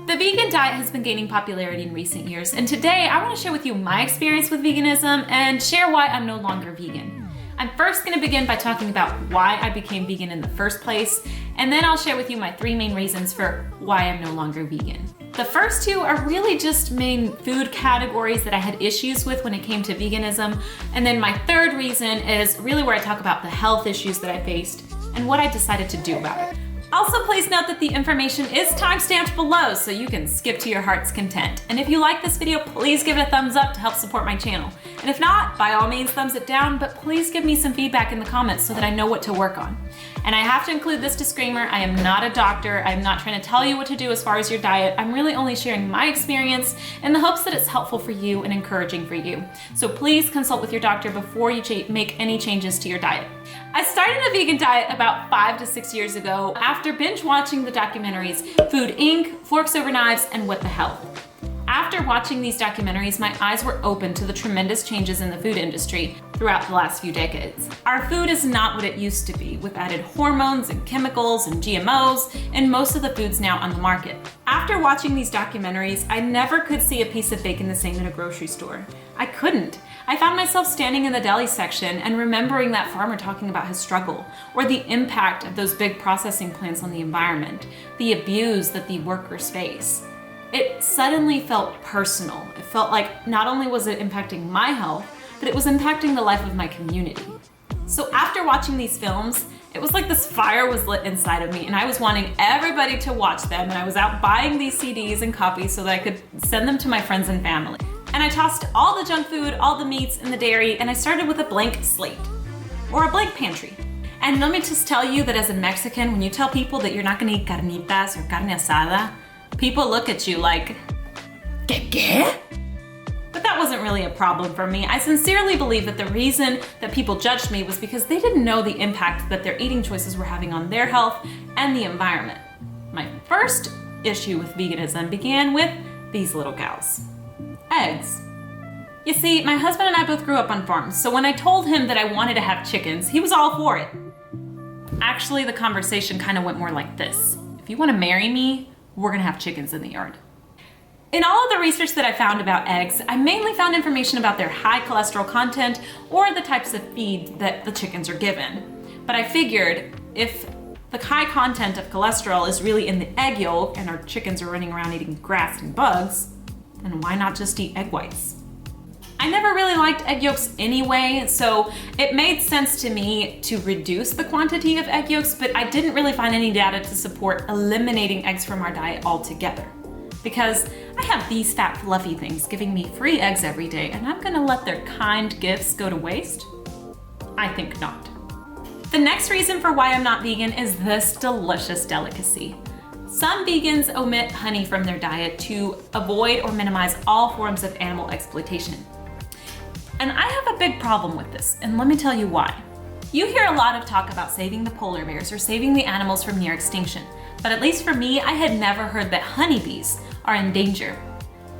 The vegan diet has been gaining popularity in recent years, and today I want to share with you my experience with veganism and share why I'm no longer vegan. I'm first going to begin by talking about why I became vegan in the first place, and then I'll share with you my 3 main reasons for why I'm no longer vegan. The first 2 are really just main food categories that I had issues with when it came to veganism, and then my 3rd reason is really where I talk about the health issues that I faced and what I decided to do about it. Also, please note that the information is timestamped below so you can skip to your heart's content. And if you like this video, please give it a thumbs up to help support my channel. And if not, by all means, thumbs it down, but please give me some feedback in the comments so that I know what to work on. And I have to include this disclaimer, I am not a doctor. I'm not trying to tell you what to do as far as your diet. I'm really only sharing my experience in the hopes that it's helpful for you and encouraging for you. So please consult with your doctor before you make any changes to your diet. I started a vegan diet about 5 to 6 years ago after binge watching the documentaries Food Inc., Forks Over Knives, and What the Health. After watching these documentaries, my eyes were open to the tremendous changes in the food industry throughout the last few decades. Our food is not what it used to be, with added hormones and chemicals and GMOs in most of the foods now on the market. After watching these documentaries, I never could see a piece of bacon the same in a grocery store. I couldn't. I found myself standing in the deli section and remembering that farmer talking about his struggle, or the impact of those big processing plants on the environment, the abuse that the workers face. It suddenly felt personal. It felt like not only was it impacting my health, but it was impacting the life of my community. So after watching these films, it was like this fire was lit inside of me and I was wanting everybody to watch them, and I was out buying these CDs and copies so that I could send them to my friends and family. And I tossed all the junk food, all the meats and the dairy, and I started with a blank slate, or a blank pantry. And let me just tell you that as a Mexican, when you tell people that you're not gonna eat carnitas or carne asada, people look at you like, ¿Qué? But that wasn't really a problem for me. I sincerely believe that the reason that people judged me was because they didn't know the impact that their eating choices were having on their health and the environment. My first issue with veganism began with these little cows. Eggs. You see, my husband and I both grew up on farms, so when I told him that I wanted to have chickens, he was all for it. Actually, the conversation kind of went more like this. If you want to marry me, we're gonna have chickens in the yard. In all of the research that I found about eggs, I mainly found information about their high cholesterol content or the types of feed that the chickens are given. But I figured if the high content of cholesterol is really in the egg yolk and our chickens are running around eating grass and bugs, then why not just eat egg whites? I never really liked egg yolks anyway, so it made sense to me to reduce the quantity of egg yolks, but I didn't really find any data to support eliminating eggs from our diet altogether. Because I have these fat fluffy things giving me free eggs every day, and I'm gonna let their kind gifts go to waste? I think not. The next reason for why I'm not vegan is this delicious delicacy. Some vegans omit honey from their diet to avoid or minimize all forms of animal exploitation. And I have a big problem with this, and let me tell you why. You hear a lot of talk about saving the polar bears or saving the animals from near extinction, but at least for me, I had never heard that honeybees are in danger.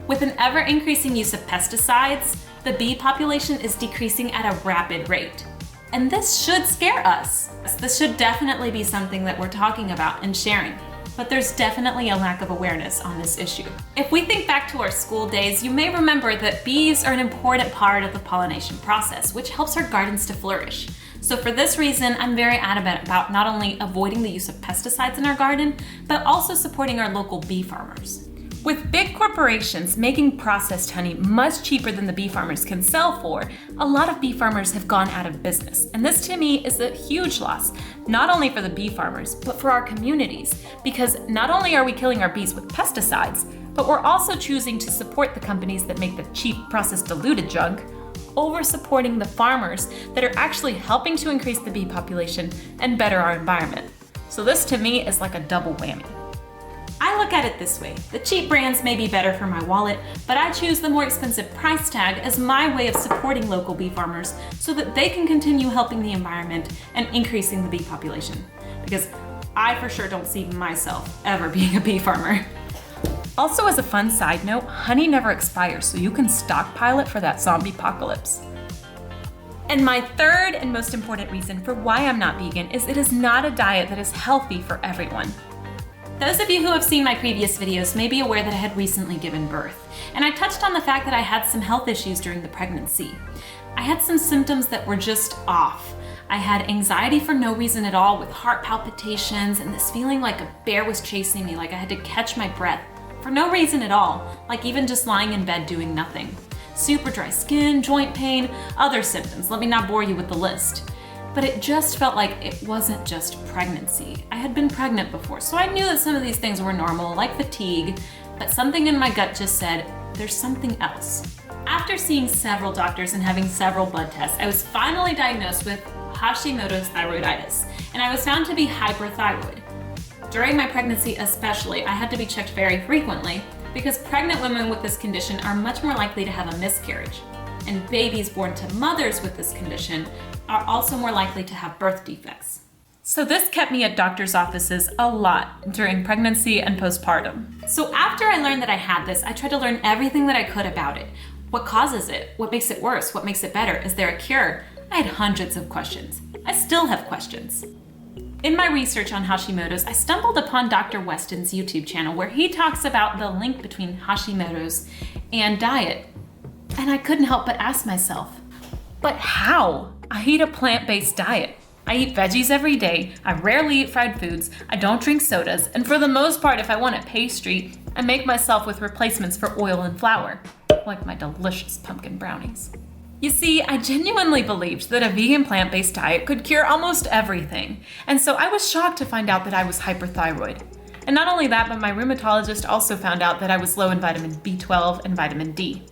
With an ever-increasing use of pesticides, the bee population is decreasing at a rapid rate. And this should scare us. This should definitely be something that we're talking about and sharing. But there's definitely a lack of awareness on this issue. If we think back to our school days, you may remember that bees are an important part of the pollination process, which helps our gardens to flourish. So for this reason, I'm very adamant about not only avoiding the use of pesticides in our garden, but also supporting our local bee farmers. With big corporations making processed honey much cheaper than the bee farmers can sell for, a lot of bee farmers have gone out of business. And this to me is a huge loss, not only for the bee farmers, but for our communities. Because not only are we killing our bees with pesticides, but we're also choosing to support the companies that make the cheap processed diluted junk over supporting the farmers that are actually helping to increase the bee population and better our environment. So this to me is like a double whammy. I look at it this way. The cheap brands may be better for my wallet, but I choose the more expensive price tag as my way of supporting local bee farmers so that they can continue helping the environment and increasing the bee population. Because I for sure don't see myself ever being a bee farmer. Also, as a fun side note, honey never expires, so you can stockpile it for that zombie apocalypse. And my third and most important reason for why I'm not vegan is it is not a diet that is healthy for everyone. Those of you who have seen my previous videos may be aware that I had recently given birth, and I touched on the fact that I had some health issues during the pregnancy. I had some symptoms that were just off. I had anxiety for no reason at all, with heart palpitations and this feeling like a bear was chasing me, like I had to catch my breath for no reason at all, like even just lying in bed doing nothing. Super dry skin, joint pain, other symptoms. Let me not bore you with the list. But it just felt like it wasn't just pregnancy. I had been pregnant before, so I knew that some of these things were normal, like fatigue, but something in my gut just said, there's something else. After seeing several doctors and having several blood tests, I was finally diagnosed with Hashimoto's thyroiditis, and I was found to be hyperthyroid. During my pregnancy especially, I had to be checked very frequently because pregnant women with this condition are much more likely to have a miscarriage, and babies born to mothers with this condition are also more likely to have birth defects. So this kept me at doctor's offices a lot during pregnancy and postpartum. So after I learned that I had this, I tried to learn everything that I could about it. What causes it? What makes it worse? What makes it better? Is there a cure? I had hundreds of questions. I still have questions. In my research on Hashimoto's, I stumbled upon Dr. Weston's YouTube channel where he talks about the link between Hashimoto's and diet. And I couldn't help but ask myself, but how? I eat a plant-based diet. I eat veggies every day. I rarely eat fried foods. I don't drink sodas. And for the most part, if I want a pastry, I make myself with replacements for oil and flour, like my delicious pumpkin brownies. You see, I genuinely believed that a vegan plant-based diet could cure almost everything. And so I was shocked to find out that I was hyperthyroid. And not only that, but my rheumatologist also found out that I was low in vitamin B12 and vitamin D.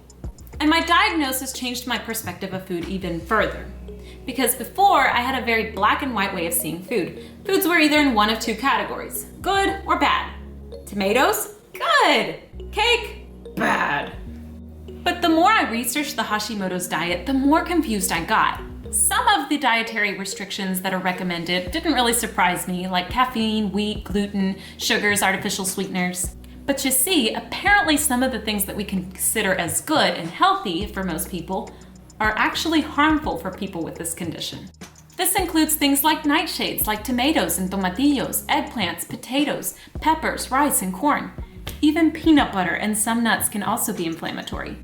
And my diagnosis changed my perspective of food even further. Because before, I had a very black and white way of seeing food. Foods were either in one of two categories, good or bad. Tomatoes? Good. Cake? Bad. But the more I researched the Hashimoto's diet, the more confused I got. Some of the dietary restrictions that are recommended didn't really surprise me, like caffeine, wheat, gluten, sugars, artificial sweeteners. But you see, apparently some of the things that we consider as good and healthy for most people are actually harmful for people with this condition. This includes things like nightshades, like tomatoes and tomatillos, eggplants, potatoes, peppers, rice, and corn. Even peanut butter and some nuts can also be inflammatory.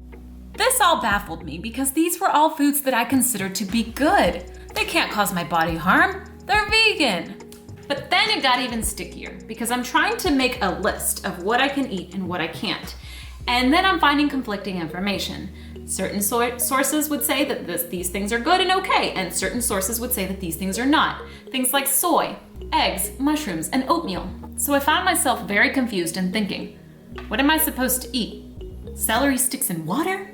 This all baffled me because these were all foods that I considered to be good. They can't cause my body harm. They're vegan. But then it got even stickier because I'm trying to make a list of what I can eat and what I can't. And then I'm finding conflicting information. Certain sources would say that these things are good and okay, and certain sources would say that these things are not. Things like soy, eggs, mushrooms, and oatmeal. So I found myself very confused and thinking, what am I supposed to eat? Celery sticks and water?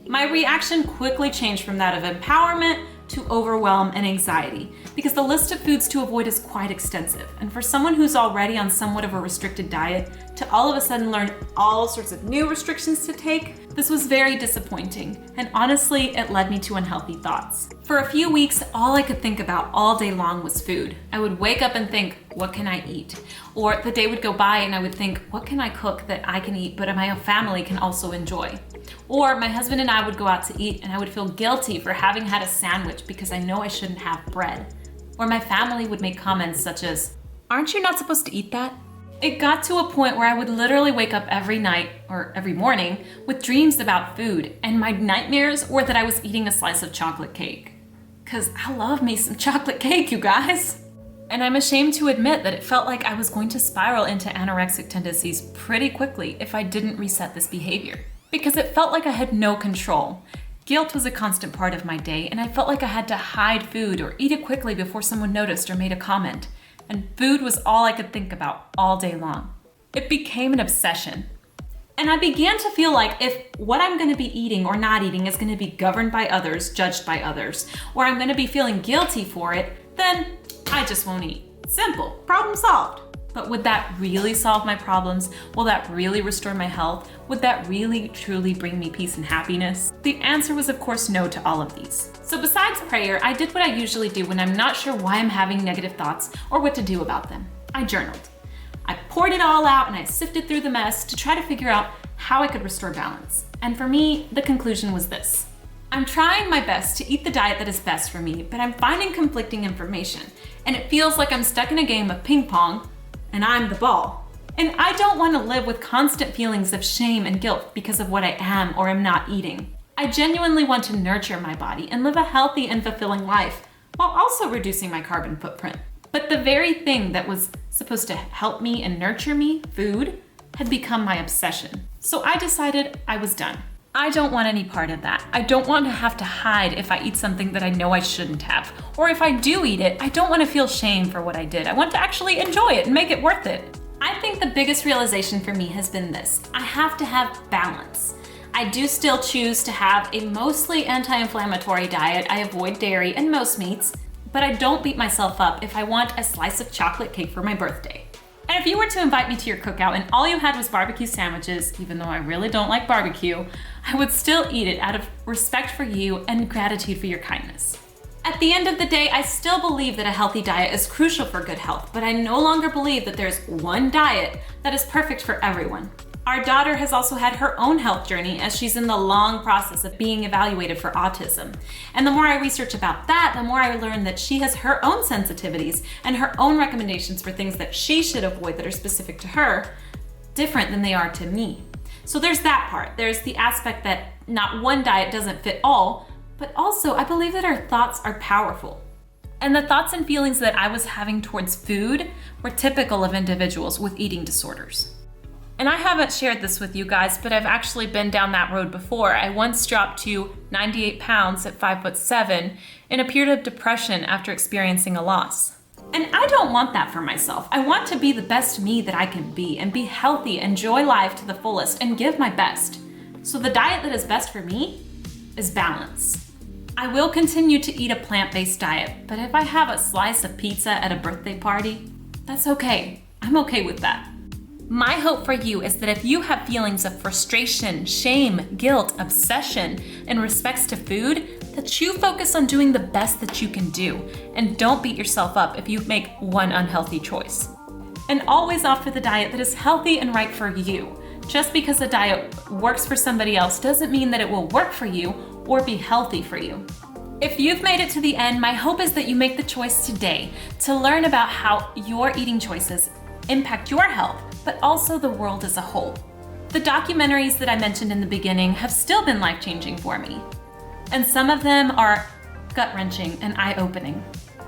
My reaction quickly changed from that of empowerment to overwhelm and anxiety, because the list of foods to avoid is quite extensive. And for someone who's already on somewhat of a restricted diet, to all of a sudden learn all sorts of new restrictions to take, this was very disappointing. And honestly, it led me to unhealthy thoughts. For a few weeks, all I could think about all day long was food. I would wake up and think, what can I eat? Or the day would go by and I would think, what can I cook that I can eat but my family can also enjoy? Or my husband and I would go out to eat and I would feel guilty for having had a sandwich because I know I shouldn't have bread. Or my family would make comments such as, aren't you not supposed to eat that? It got to a point where I would literally wake up every night or every morning with dreams about food, and my nightmares were that I was eating a slice of chocolate cake. 'Cause I love me some chocolate cake, you guys. And I'm ashamed to admit that it felt like I was going to spiral into anorexic tendencies pretty quickly if I didn't reset this behavior. Because it felt like I had no control. Guilt was a constant part of my day, and I felt like I had to hide food or eat it quickly before someone noticed or made a comment. And food was all I could think about all day long. It became an obsession. And I began to feel like if what I'm going to be eating or not eating is going to be governed by others, judged by others, or I'm going to be feeling guilty for it, then I just won't eat. Simple. Problem solved. But would that really solve my problems? Will that really restore my health? Would that really, truly bring me peace and happiness? The answer was, of course, no to all of these. So besides prayer, I did what I usually do when I'm not sure why I'm having negative thoughts or what to do about them. I journaled. I poured it all out and I sifted through the mess to try to figure out how I could restore balance. And for me, the conclusion was this. I'm trying my best to eat the diet that is best for me, but I'm finding conflicting information. And it feels like I'm stuck in a game of ping pong and I'm the ball And I don't want to live with constant feelings of shame and guilt because of what I am or am not eating. I genuinely want to nurture my body and live a healthy and fulfilling life while also reducing my carbon footprint. But the very thing that was supposed to help me and nurture me, food, had become my obsession. So I decided I was done. I don't want any part of that. I don't want to have to hide if I eat something that I know I shouldn't have. Or if I do eat it, I don't want to feel shame for what I did. I want to actually enjoy it and make it worth it. I think the biggest realization for me has been this: I have to have balance. I do still choose to have a mostly anti-inflammatory diet. I avoid dairy and most meats, but I don't beat myself up if I want a slice of chocolate cake for my birthday. And if you were to invite me to your cookout and all you had was barbecue sandwiches, even though I really don't like barbecue, I would still eat it out of respect for you and gratitude for your kindness. At the end of the day, I still believe that a healthy diet is crucial for good health, but I no longer believe that there's one diet that is perfect for everyone. Our daughter has also had her own health journey as she's in the long process of being evaluated for autism. And the more I research about that, the more I learn that she has her own sensitivities and her own recommendations for things that she should avoid that are specific to her, different than they are to me. So there's that part. There's the aspect that not one diet doesn't fit all, but also I believe that our thoughts are powerful. And the thoughts and feelings that I was having towards food were typical of individuals with eating disorders. And I haven't shared this with you guys, but I've actually been down that road before. I once dropped to 98 pounds at 5'7" in a period of depression after experiencing a loss. And I don't want that for myself. I want to be the best me that I can be and be healthy, enjoy life to the fullest, and give my best. So the diet that is best for me is balance. I will continue to eat a plant-based diet, but if I have a slice of pizza at a birthday party, that's okay. I'm okay with that. My hope for you is that if you have feelings of frustration, shame, guilt, obsession in respects to food, that you focus on doing the best that you can do and don't beat yourself up if you make one unhealthy choice. And always opt for the diet that is healthy and right for you. Just because a diet works for somebody else doesn't mean that it will work for you or be healthy for you. If you've made it to the end, my hope is that you make the choice today to learn about how your eating choices impact your health, but also the world as a whole. The documentaries that I mentioned in the beginning have still been life-changing for me. And some of them are gut-wrenching and eye-opening.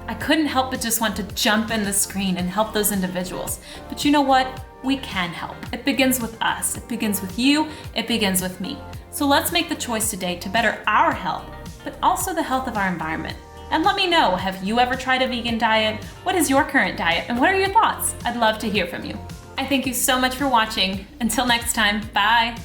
I couldn't help but just want to jump in the screen and help those individuals. But you know what? We can help. It begins with us. It begins with you. It begins with me. So let's make the choice today to better our health, but also the health of our environment. And let me know, have you ever tried a vegan diet? What is your current diet? And what are your thoughts? I'd love to hear from you. I thank you so much for watching. Until next time, bye.